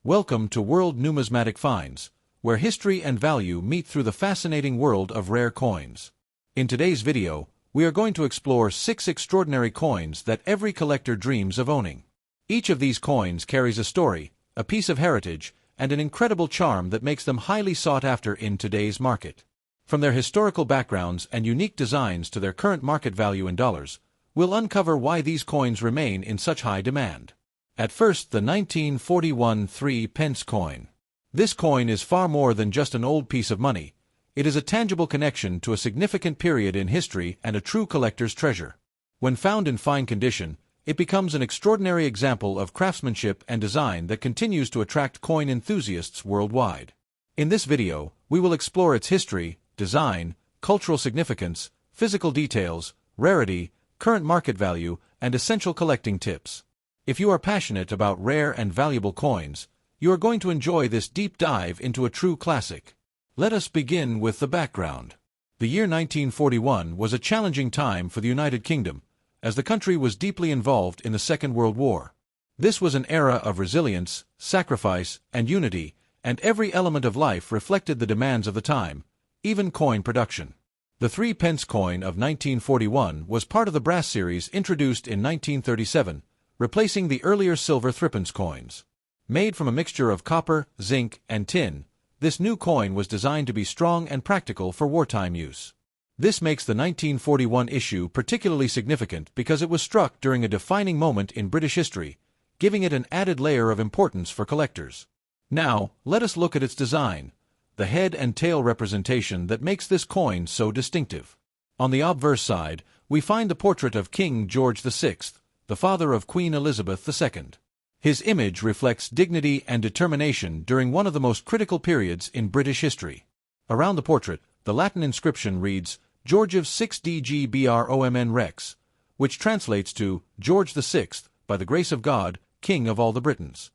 Welcome to World Numismatic Finds, where history and value meet through the fascinating world of rare coins. In today's video, we are going to explore 6 extraordinary coins that every collector dreams of owning. Each of these coins carries a story, a piece of heritage, and an incredible charm that makes them highly sought after in today's market. From their historical backgrounds and unique designs to their current market value in dollars, we'll uncover why these coins remain in such high demand. At first, the 1941 3-pence coin. This coin is far more than just an old piece of money. It is a tangible connection to a significant period in history and a true collector's treasure. When found in fine condition, it becomes an extraordinary example of craftsmanship and design that continues to attract coin enthusiasts worldwide. In this video, we will explore its history, design, cultural significance, physical details, rarity, current market value, and essential collecting tips. If you are passionate about rare and valuable coins, you are going to enjoy this deep dive into a true classic. Let us begin with the background. The year 1941 was a challenging time for the United Kingdom, as the country was deeply involved in the Second World War. This was an era of resilience, sacrifice, and unity, and every element of life reflected the demands of the time, even coin production. The 3-pence coin of 1941 was part of the brass series introduced in 1937, replacing the earlier silver 3-pence coins. Made from a mixture of copper, zinc, and tin, this new coin was designed to be strong and practical for wartime use. This makes the 1941 issue particularly significant because it was struck during a defining moment in British history, giving it an added layer of importance for collectors. Now, let us look at its design, the head and tail representation that makes this coin so distinctive. On the obverse side, we find the portrait of King George VI, the father of Queen Elizabeth II. His image reflects dignity and determination during one of the most critical periods in British history. Around the portrait, the Latin inscription reads, Georgiv 6 DGBROMN Rex, which translates to George VI, by the grace of God, King of all the Britons.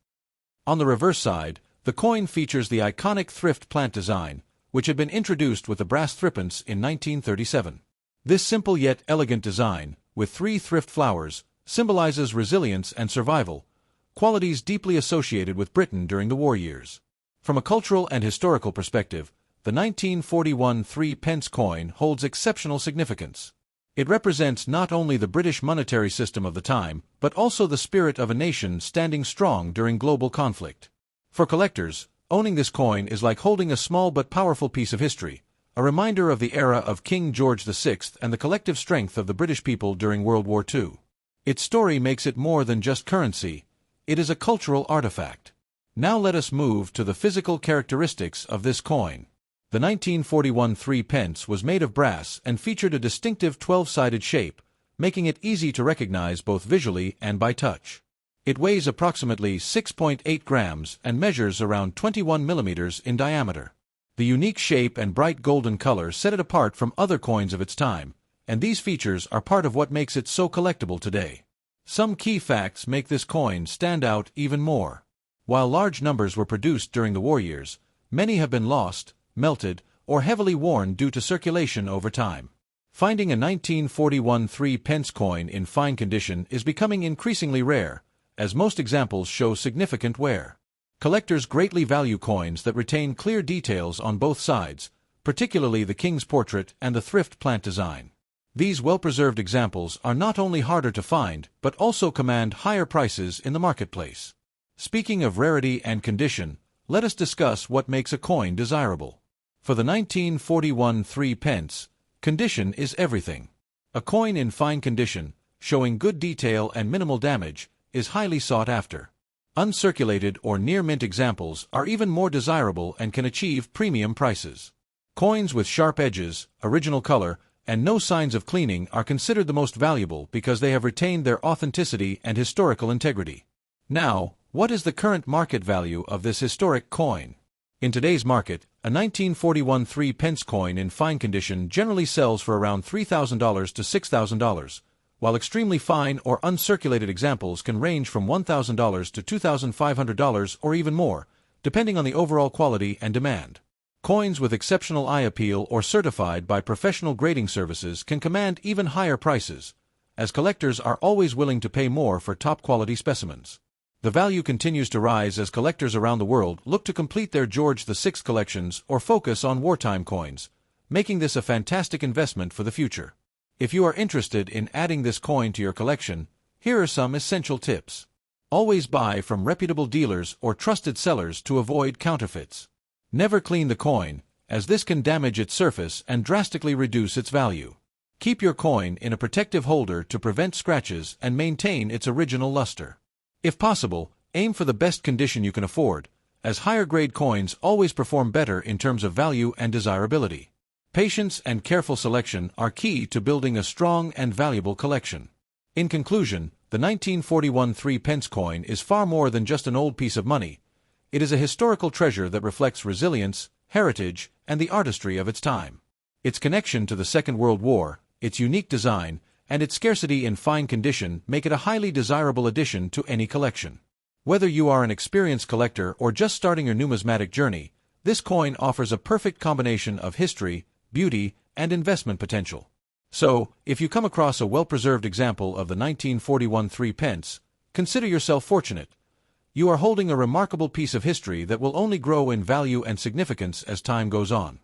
On the reverse side, the coin features the iconic thrift plant design, which had been introduced with the brass 3-pence in 1937. This simple yet elegant design, with 3 thrift flowers, symbolizes resilience and survival, qualities deeply associated with Britain during the war years. From a cultural and historical perspective, the 1941 3-pence coin holds exceptional significance. It represents not only the British monetary system of the time, but also the spirit of a nation standing strong during global conflict. For collectors, owning this coin is like holding a small but powerful piece of history, a reminder of the era of King George VI and the collective strength of the British people during World War II. Its story makes it more than just currency. It is a cultural artifact. Now let us move to the physical characteristics of this coin. The 1941 3-pence was made of brass and featured a distinctive 12-sided shape, making it easy to recognize both visually and by touch. It weighs approximately 6.8 grams and measures around 21 millimeters in diameter. The unique shape and bright golden color set it apart from other coins of its time, and these features are part of what makes it so collectible today. Some key facts make this coin stand out even more. While large numbers were produced during the war years, many have been lost, melted, or heavily worn due to circulation over time. Finding a 1941 3-pence coin in fine condition is becoming increasingly rare, as most examples show significant wear. Collectors greatly value coins that retain clear details on both sides, particularly the king's portrait and the thrift plant design. These well-preserved examples are not only harder to find, but also command higher prices in the marketplace. Speaking of rarity and condition, let us discuss what makes a coin desirable. For the 1941 3-pence, condition is everything. A coin in fine condition, showing good detail and minimal damage, is highly sought after. Uncirculated or near-mint examples are even more desirable and can achieve premium prices. Coins with sharp edges, original color, and no signs of cleaning are considered the most valuable because they have retained their authenticity and historical integrity. Now, what is the current market value of this historic coin? In today's market, a 1941 3-pence coin in fine condition generally sells for around $3,000 to $6,000, while extremely fine or uncirculated examples can range from $1,000 to $2,500 or even more, depending on the overall quality and demand. Coins with exceptional eye appeal or certified by professional grading services can command even higher prices, as collectors are always willing to pay more for top-quality specimens. The value continues to rise as collectors around the world look to complete their George VI collections or focus on wartime coins, making this a fantastic investment for the future. If you are interested in adding this coin to your collection, here are some essential tips. Always buy from reputable dealers or trusted sellers to avoid counterfeits. Never clean the coin, as this can damage its surface and drastically reduce its value. Keep your coin in a protective holder to prevent scratches and maintain its original luster. If possible, aim for the best condition you can afford, as higher-grade coins always perform better in terms of value and desirability. Patience and careful selection are key to building a strong and valuable collection. In conclusion, the 1941 3-pence coin is far more than just an old piece of money. It is a historical treasure that reflects resilience, heritage, and the artistry of its time. Its connection to the Second World War, its unique design, and its scarcity in fine condition make it a highly desirable addition to any collection. Whether you are an experienced collector or just starting your numismatic journey, this coin offers a perfect combination of history, beauty, and investment potential. So, if you come across a well-preserved example of the 1941 3-pence, consider yourself fortunate. You are holding a remarkable piece of history that will only grow in value and significance as time goes on.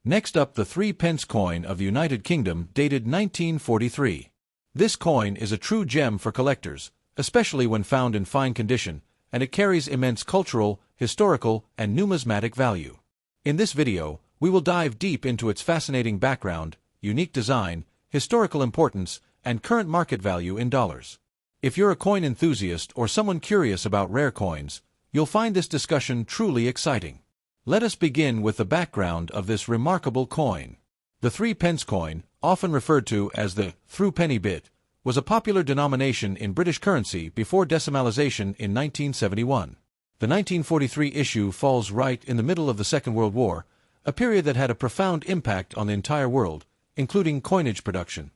Next up, the 3-pence coin of the United Kingdom, dated 1943. This coin is a true gem for collectors, especially when found in fine condition, and it carries immense cultural, historical, and numismatic value. In this video, we will dive deep into its fascinating background, unique design, historical importance, and current market value in dollars. If you're a coin enthusiast or someone curious about rare coins, you'll find this discussion truly exciting. Let us begin with the background of this remarkable coin. The 3-pence coin, often referred to as the threepenny bit, was a popular denomination in British currency before decimalization in 1971. The 1943 issue falls right in the middle of the Second World War, a period that had a profound impact on the entire world, including coinage production.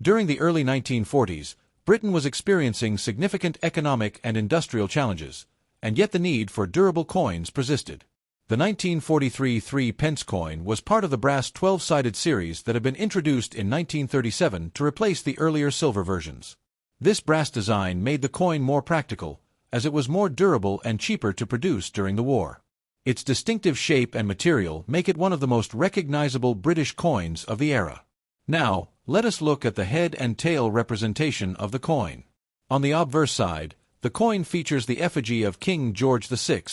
During the early 1940s, Britain was experiencing significant economic and industrial challenges, and yet the need for durable coins persisted. The 1943 3-pence coin was part of the brass 12-sided series that had been introduced in 1937 to replace the earlier silver versions. This brass design made the coin more practical, as it was more durable and cheaper to produce during the war. Its distinctive shape and material make it one of the most recognizable British coins of the era. Now, let us look at the head and tail representation of the coin. On the obverse side, the coin features the effigy of King George VI,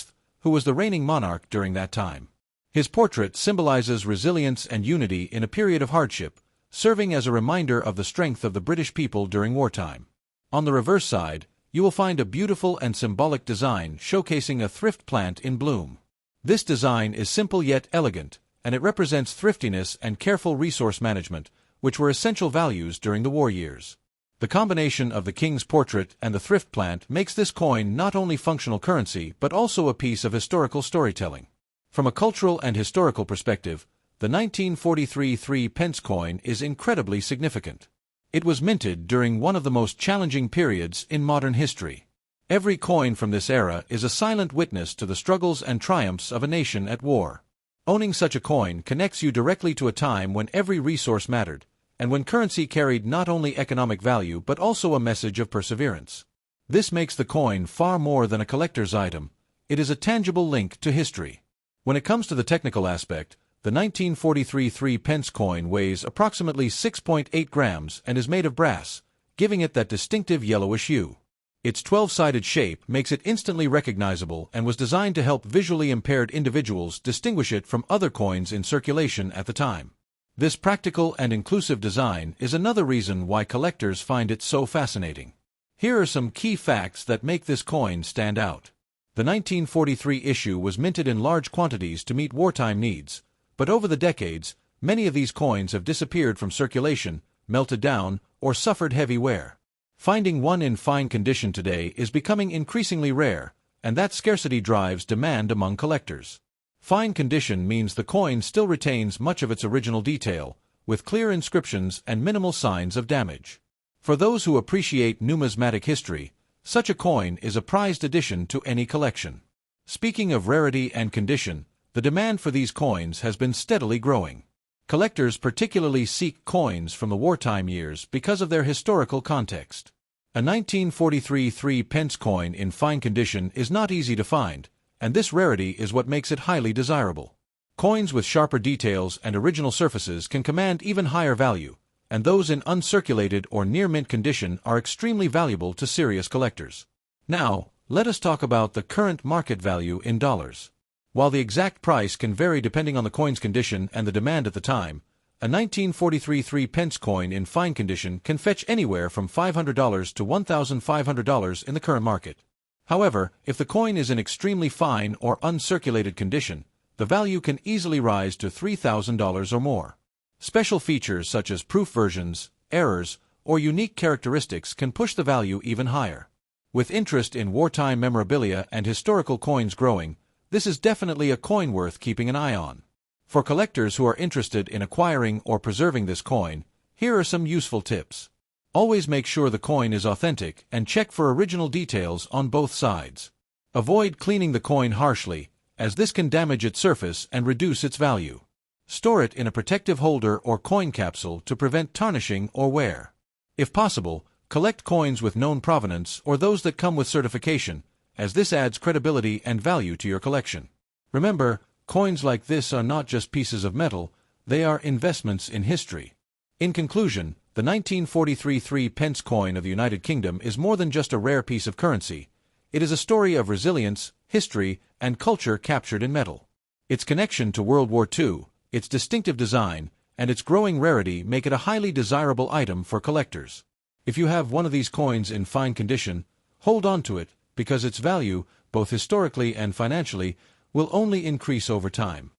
who was the reigning monarch during that time. His portrait symbolizes resilience and unity in a period of hardship, serving as a reminder of the strength of the British people during wartime. On the reverse side, you will find a beautiful and symbolic design showcasing a thrift plant in bloom. This design is simple yet elegant, and it represents thriftiness and careful resource management, which were essential values during the war years. The combination of the king's portrait and the thrift plant makes this coin not only functional currency but also a piece of historical storytelling. From a cultural and historical perspective, the 1943 3-pence coin is incredibly significant. It was minted during one of the most challenging periods in modern history. Every coin from this era is a silent witness to the struggles and triumphs of a nation at war. Owning such a coin connects you directly to a time when every resource mattered, and when currency carried not only economic value but also a message of perseverance. This makes the coin far more than a collector's item. It is a tangible link to history. When it comes to the technical aspect, the 1943 3-pence coin weighs approximately 6.8 grams and is made of brass, giving it that distinctive yellowish hue. Its 12-sided shape makes it instantly recognizable and was designed to help visually impaired individuals distinguish it from other coins in circulation at the time. This practical and inclusive design is another reason why collectors find it so fascinating. Here are some key facts that make this coin stand out. The 1943 issue was minted in large quantities to meet wartime needs, but over the decades, many of these coins have disappeared from circulation, melted down, or suffered heavy wear. Finding one in fine condition today is becoming increasingly rare, and that scarcity drives demand among collectors. Fine condition means the coin still retains much of its original detail, with clear inscriptions and minimal signs of damage. For those who appreciate numismatic history, such a coin is a prized addition to any collection. Speaking of rarity and condition, the demand for these coins has been steadily growing. Collectors particularly seek coins from the wartime years because of their historical context. A 1943 3-pence coin in fine condition is not easy to find, and this rarity is what makes it highly desirable. Coins with sharper details and original surfaces can command even higher value, and those in uncirculated or near-mint condition are extremely valuable to serious collectors. Now, let us talk about the current market value in dollars. While the exact price can vary depending on the coin's condition and the demand at the time, a 1943 3-pence coin in fine condition can fetch anywhere from $500 to $1,500 in the current market. However, if the coin is in extremely fine or uncirculated condition, the value can easily rise to $3,000 or more. Special features such as proof versions, errors, or unique characteristics can push the value even higher. With interest in wartime memorabilia and historical coins growing, this is definitely a coin worth keeping an eye on. For collectors who are interested in acquiring or preserving this coin, here are some useful tips. Always make sure the coin is authentic and check for original details on both sides. Avoid cleaning the coin harshly, as this can damage its surface and reduce its value. Store it in a protective holder or coin capsule to prevent tarnishing or wear. If possible, collect coins with known provenance or those that come with certification, as this adds credibility and value to your collection. Remember, coins like this are not just pieces of metal, they are investments in history. In conclusion, the 1943 3-pence coin of the United Kingdom is more than just a rare piece of currency. It is a story of resilience, history, and culture captured in metal. Its connection to World War II, its distinctive design, and its growing rarity make it a highly desirable item for collectors. If you have one of these coins in fine condition, hold on to it, because its value, both historically and financially, will only increase over time.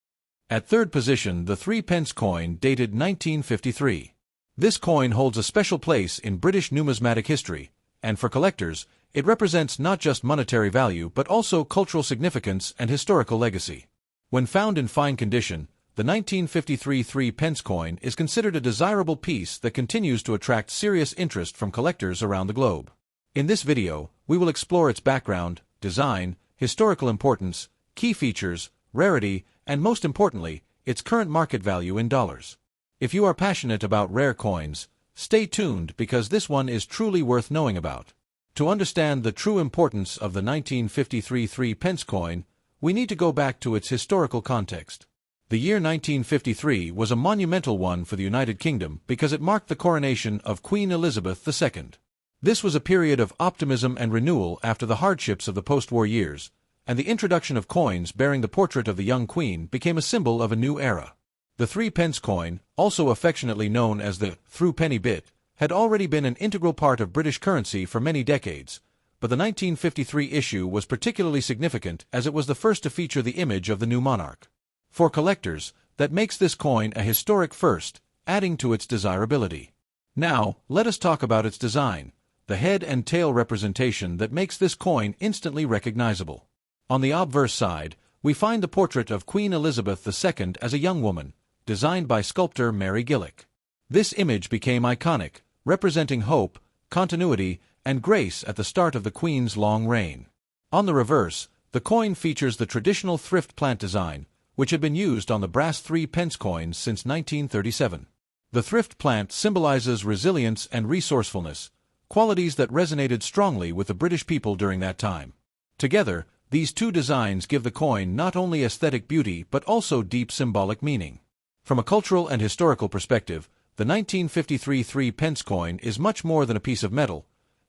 At third position, the 3-pence coin dated 1953. This coin holds a special place in British numismatic history, and for collectors, it represents not just monetary value but also cultural significance and historical legacy. When found in fine condition, the 1953 3-pence coin is considered a desirable piece that continues to attract serious interest from collectors around the globe. In this video, we will explore its background, design, historical importance, key features, rarity, and most importantly, its current market value in dollars. If you are passionate about rare coins, stay tuned because this one is truly worth knowing about. To understand the true importance of the 1953 3-pence coin, we need to go back to its historical context. The year 1953 was a monumental one for the United Kingdom because it marked the coronation of Queen Elizabeth II. This was a period of optimism and renewal after the hardships of the post-war years, and the introduction of coins bearing the portrait of the young queen became a symbol of a new era. The 3-pence coin, also affectionately known as the threepenny bit, had already been an integral part of British currency for many decades, but the 1953 issue was particularly significant as it was the first to feature the image of the new monarch. For collectors, that makes this coin a historic first, adding to its desirability. Now, let us talk about its design, the head and tail representation that makes this coin instantly recognizable. On the obverse side, we find the portrait of Queen Elizabeth II as a young woman, designed by sculptor Mary Gillick. This image became iconic, representing hope, continuity, and grace at the start of the Queen's long reign. On the reverse, the coin features the traditional thrift plant design, which had been used on the brass 3-pence coins since 1937. The thrift plant symbolizes resilience and resourcefulness, qualities that resonated strongly with the British people during that time. Together, these two designs give the coin not only aesthetic beauty but also deep symbolic meaning. From a cultural and historical perspective, the 1953 3-pence coin is much more than a piece of metal.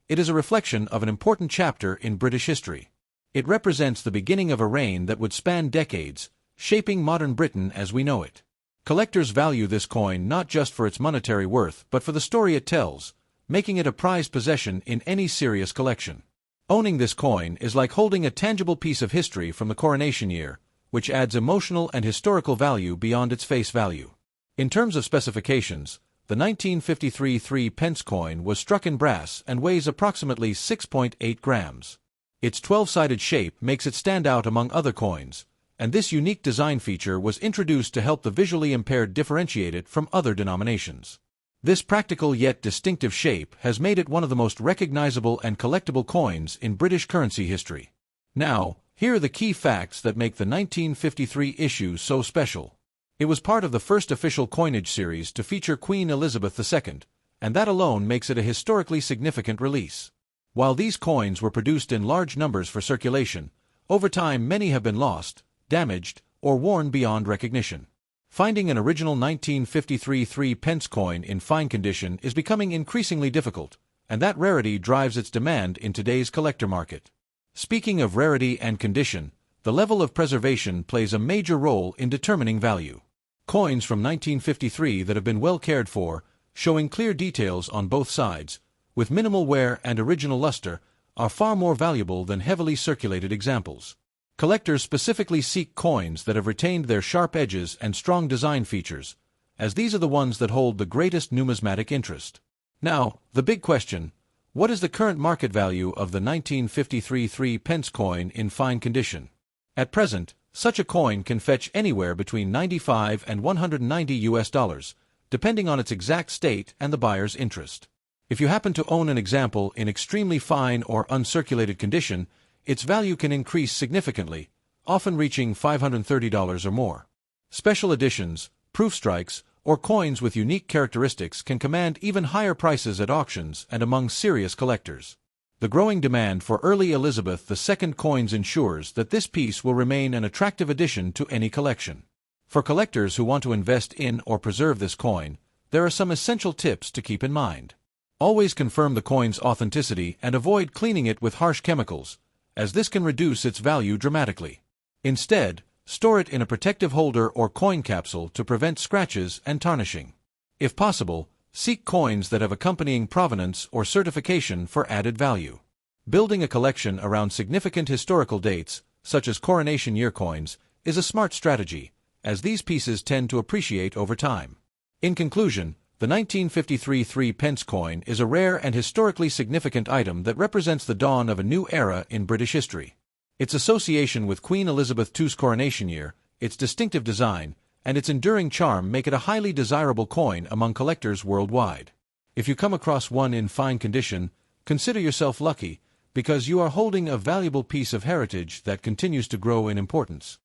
It is a reflection of an important chapter in British history. It represents the beginning of a reign that would span decades, shaping modern Britain as we know it. Collectors value this coin not just for its monetary worth but for the story it tells, making it a prized possession in any serious collection. Owning this coin is like holding a tangible piece of history from the coronation year, which adds emotional and historical value beyond its face value. In terms of specifications, the 1953 3-pence coin was struck in brass and weighs approximately 6.8 grams. Its 12-sided shape makes it stand out among other coins, and this unique design feature was introduced to help the visually impaired differentiate it from other denominations. This practical yet distinctive shape has made it one of the most recognizable and collectible coins in British currency history. Now, here are the key facts that make the 1953 issue so special. It was part of the first official coinage series to feature Queen Elizabeth II, and that alone makes it a historically significant release. While these coins were produced in large numbers for circulation, over time many have been lost, damaged, or worn beyond recognition. Finding an original 1953 3-pence coin in fine condition is becoming increasingly difficult, and that rarity drives its demand in today's collector market. Speaking of rarity and condition, the level of preservation plays a major role in determining value. Coins from 1953 that have been well cared for, showing clear details on both sides, with minimal wear and original luster, are far more valuable than heavily circulated examples. Collectors specifically seek coins that have retained their sharp edges and strong design features, as these are the ones that hold the greatest numismatic interest. Now, the big question: what is the current market value of the 1953 3-pence coin in fine condition? At present, such a coin can fetch anywhere between $95 and $190, depending on its exact state and the buyer's interest. If you happen to own an example in extremely fine or uncirculated condition, its value can increase significantly, often reaching $530 or more. Special editions, proof strikes, or coins with unique characteristics can command even higher prices at auctions and among serious collectors. The growing demand for early Elizabeth II coins ensures that this piece will remain an attractive addition to any collection. For collectors who want to invest in or preserve this coin, there are some essential tips to keep in mind. Always confirm the coin's authenticity and avoid cleaning it with harsh chemicals, as this can reduce its value dramatically. Instead, store it in a protective holder or coin capsule to prevent scratches and tarnishing. If possible, seek coins that have accompanying provenance or certification for added value. Building a collection around significant historical dates, such as coronation year coins, is a smart strategy, as these pieces tend to appreciate over time. In conclusion, the 1953 3-pence coin is a rare and historically significant item that represents the dawn of a new era in British history. Its association with Queen Elizabeth II's coronation year, its distinctive design, and its enduring charm make it a highly desirable coin among collectors worldwide. If you come across one in fine condition, consider yourself lucky, because you are holding a valuable piece of heritage that continues to grow in importance.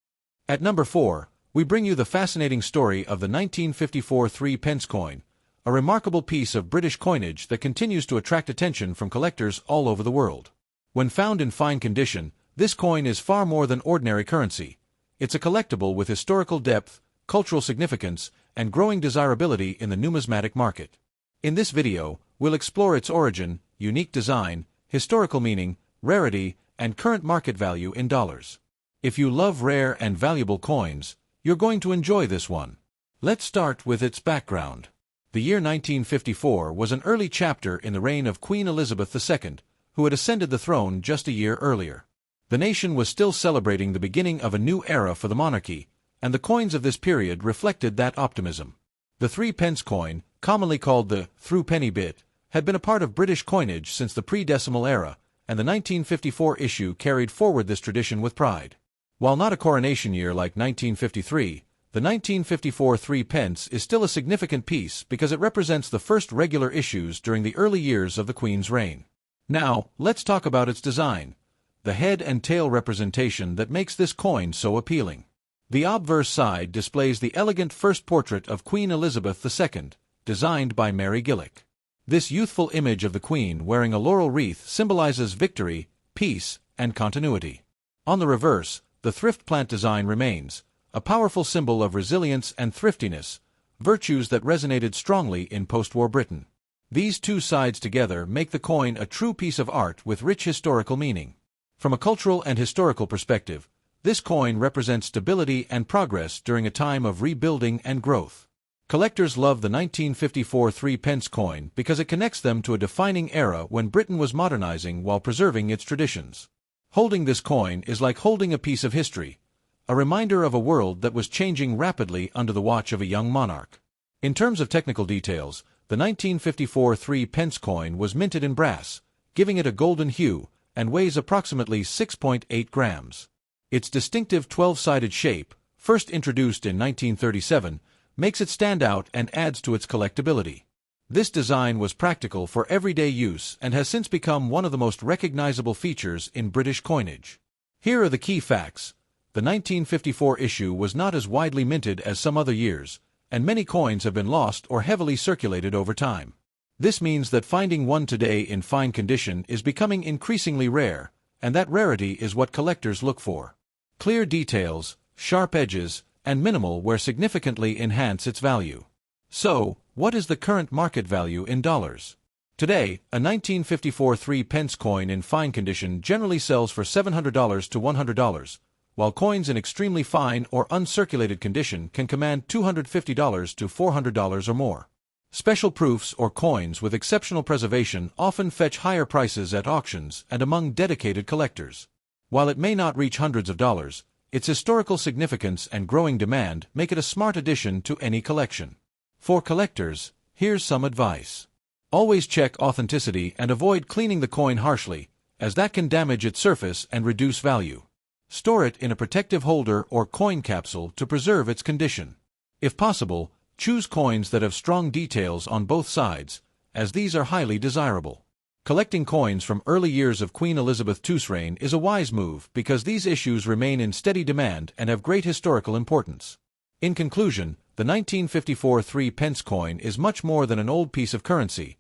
At number 4, we bring you the fascinating story of the 1954 3-pence coin, a remarkable piece of British coinage that continues to attract attention from collectors all over the world. When found in fine condition, this coin is far more than ordinary currency. It's a collectible with historical depth, cultural significance, and growing desirability in the numismatic market. In this video, we'll explore its origin, unique design, historical meaning, rarity, and current market value in dollars. If you love rare and valuable coins, you're going to enjoy this one. Let's start with its background. The year 1954 was an early chapter in the reign of Queen Elizabeth II, who had ascended the throne just a year earlier. The nation was still celebrating the beginning of a new era for the monarchy, and the coins of this period reflected that optimism. The 3-pence coin, commonly called the threepenny bit, had been a part of British coinage since the pre-decimal era, and the 1954 issue carried forward this tradition with pride. While not a coronation year like 1953, the 1954 3-pence is still a significant piece because it represents the first regular issues during the early years of the Queen's reign. Now, let's talk about its design, the head and tail representation that makes this coin so appealing. The obverse side displays the elegant first portrait of Queen Elizabeth II, designed by Mary Gillick. This youthful image of the Queen wearing a laurel wreath symbolizes victory, peace, and continuity. On the reverse, the thrift plant design remains, a powerful symbol of resilience and thriftiness, virtues that resonated strongly in post-war Britain. These two sides together make the coin a true piece of art with rich historical meaning. From a cultural and historical perspective, this coin represents stability and progress during a time of rebuilding and growth. Collectors love the 1954 3-pence coin because it connects them to a defining era when Britain was modernizing while preserving its traditions. Holding this coin is like holding a piece of history, a reminder of a world that was changing rapidly under the watch of a young monarch. In terms of technical details, the 1954 3-pence coin was minted in brass, giving it a golden hue, and weighs approximately 6.8 grams. Its distinctive 12-sided shape, first introduced in 1937, makes it stand out and adds to its collectability. This design was practical for everyday use and has since become one of the most recognizable features in British coinage. Here are the key facts. The 1954 issue was not as widely minted as some other years, and many coins have been lost or heavily circulated over time. This means that finding one today in fine condition is becoming increasingly rare, and that rarity is what collectors look for. Clear details, sharp edges, and minimal wear significantly enhance its value. So, what is the current market value in dollars? Today, a 1954 3-pence coin in fine condition generally sells for $700 to $100, while coins in extremely fine or uncirculated condition can command $250 to $400 or more. Special proofs or coins with exceptional preservation often fetch higher prices at auctions and among dedicated collectors. While it may not reach hundreds of dollars, its historical significance and growing demand make it a smart addition to any collection. For collectors, here's some advice. Always check authenticity and avoid cleaning the coin harshly, as that can damage its surface and reduce value. Store it in a protective holder or coin capsule to preserve its condition. If possible, choose coins that have strong details on both sides, as these are highly desirable. Collecting coins from early years of Queen Elizabeth II's reign is a wise move because these issues remain in steady demand and have great historical importance. In conclusion, the 1954 3-pence coin is much more than an old piece of currency.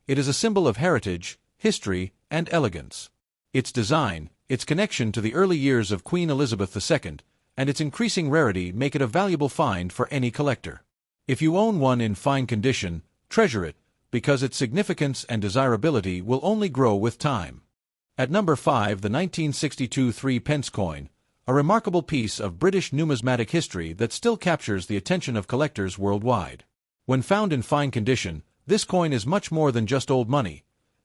It is a symbol of heritage, history, and elegance. Its design, its connection to the early years of Queen Elizabeth II, and its increasing rarity make it a valuable find for any collector. If you own one in fine condition, treasure it, because its significance and desirability will only grow with time. At number 5, the 1962 3-pence coin, a remarkable piece of British numismatic history that still captures the attention of collectors worldwide. When found in fine condition, this coin is much more than just old money.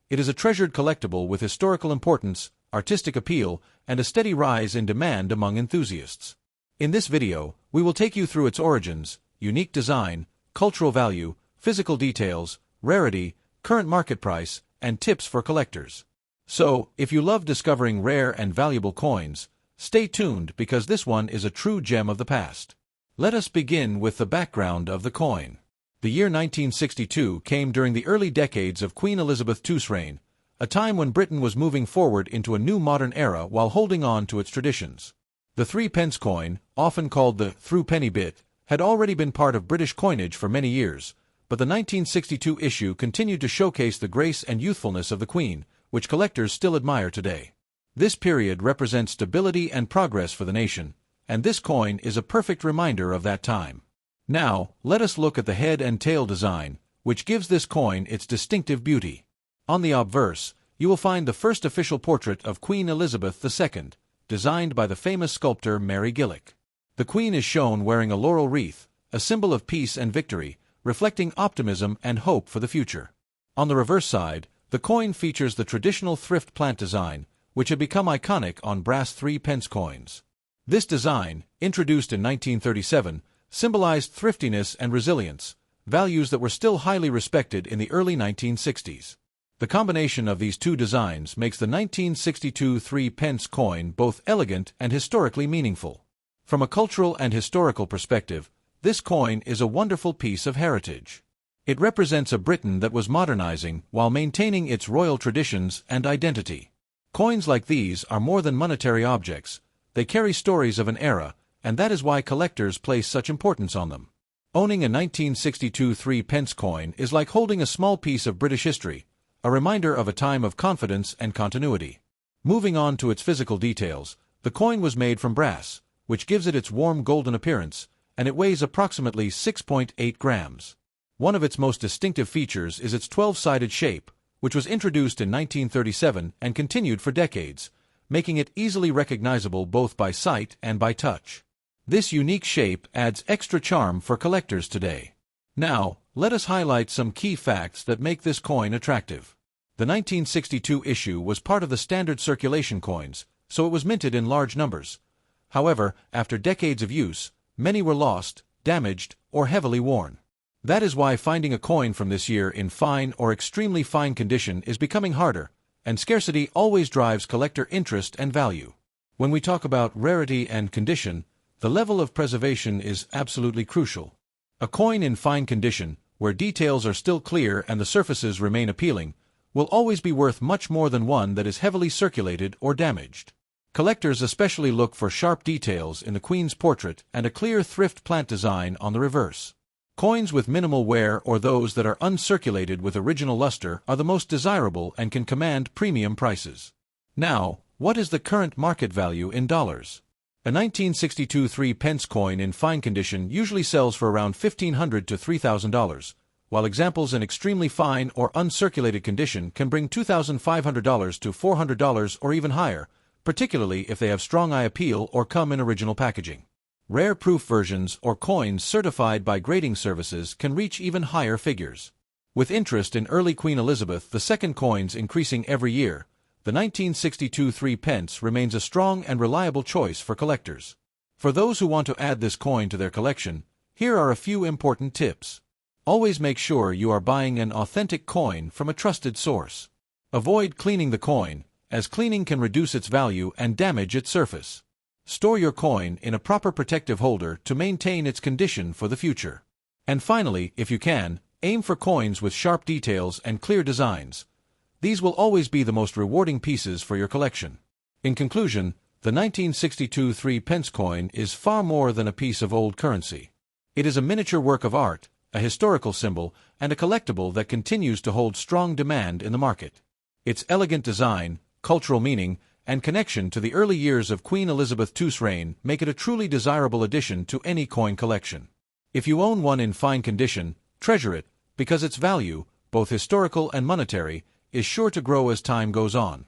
It is a treasured collectible with historical importance, artistic appeal, and a steady rise in demand among enthusiasts. In this video, we will take you through its origins, unique design, cultural value, physical details, rarity, current market price, and tips for collectors. So, if you love discovering rare and valuable coins, stay tuned because this one is a true gem of the past. Let us begin with the background of the coin. The year 1962 came during the early decades of Queen Elizabeth II's reign, a time when Britain was moving forward into a new modern era while holding on to its traditions. The 3-pence coin, often called the threepenny bit, had already been part of British coinage for many years, but the 1962 issue continued to showcase the grace and youthfulness of the Queen, which collectors still admire today. This period represents stability and progress for the nation, and this coin is a perfect reminder of that time. Now, let us look at the head and tail design, which gives this coin its distinctive beauty. On the obverse, you will find the first official portrait of Queen Elizabeth II, designed by the famous sculptor Mary Gillick. The Queen is shown wearing a laurel wreath, a symbol of peace and victory, reflecting optimism and hope for the future. On the reverse side, the coin features the traditional thrift plant design, which had become iconic on brass 3-pence coins. This design, introduced in 1937, symbolized thriftiness and resilience, values that were still highly respected in the early 1960s. The combination of these two designs makes the 1962 3-pence coin both elegant and historically meaningful. From a cultural and historical perspective, this coin is a wonderful piece of heritage. It represents a Britain that was modernizing while maintaining its royal traditions and identity. Coins like these are more than monetary objects. They carry stories of an era, and that is why collectors place such importance on them. Owning a 1962 3-pence coin is like holding a small piece of British history, a reminder of a time of confidence and continuity. Moving on to its physical details, the coin was made from brass, which gives it its warm golden appearance, and it weighs approximately 6.8 grams. One of its most distinctive features is its 12-sided shape, which was introduced in 1937 and continued for decades, making it easily recognizable both by sight and by touch. This unique shape adds extra charm for collectors today. Now, let us highlight some key facts that make this coin attractive. The 1962 issue was part of the standard circulation coins, so it was minted in large numbers. However, after decades of use, many were lost, damaged, or heavily worn. That is why finding a coin from this year in fine or extremely fine condition is becoming harder, and scarcity always drives collector interest and value. When we talk about rarity and condition, the level of preservation is absolutely crucial. A coin in fine condition, where details are still clear and the surfaces remain appealing, will always be worth much more than one that is heavily circulated or damaged. Collectors especially look for sharp details in the Queen's portrait and a clear thrift plant design on the reverse. Coins with minimal wear or those that are uncirculated with original luster are the most desirable and can command premium prices. Now, what is the current market value in dollars? A 1962 3-pence coin in fine condition usually sells for around $1,500 to $3,000, while examples in extremely fine or uncirculated condition can bring $2,500 to $400 or even higher, particularly if they have strong eye appeal or come in original packaging. Rare proof versions or coins certified by grading services can reach even higher figures. With interest in early Queen Elizabeth II coins increasing every year, the 1962 3-pence remains a strong and reliable choice for collectors. For those who want to add this coin to their collection, here are a few important tips. Always make sure you are buying an authentic coin from a trusted source. Avoid cleaning the coin, as cleaning can reduce its value and damage its surface. Store your coin in a proper protective holder to maintain its condition for the future. And finally, if you can, aim for coins with sharp details and clear designs. These will always be the most rewarding pieces for your collection. In conclusion, the 1962 3-pence coin is far more than a piece of old currency. It is a miniature work of art, a historical symbol, and a collectible that continues to hold strong demand in the market. Its elegant design, cultural meaning, and connection to the early years of Queen Elizabeth II's reign make it a truly desirable addition to any coin collection. If you own one in fine condition, treasure it, because its value, both historical and monetary, is sure to grow as time goes on.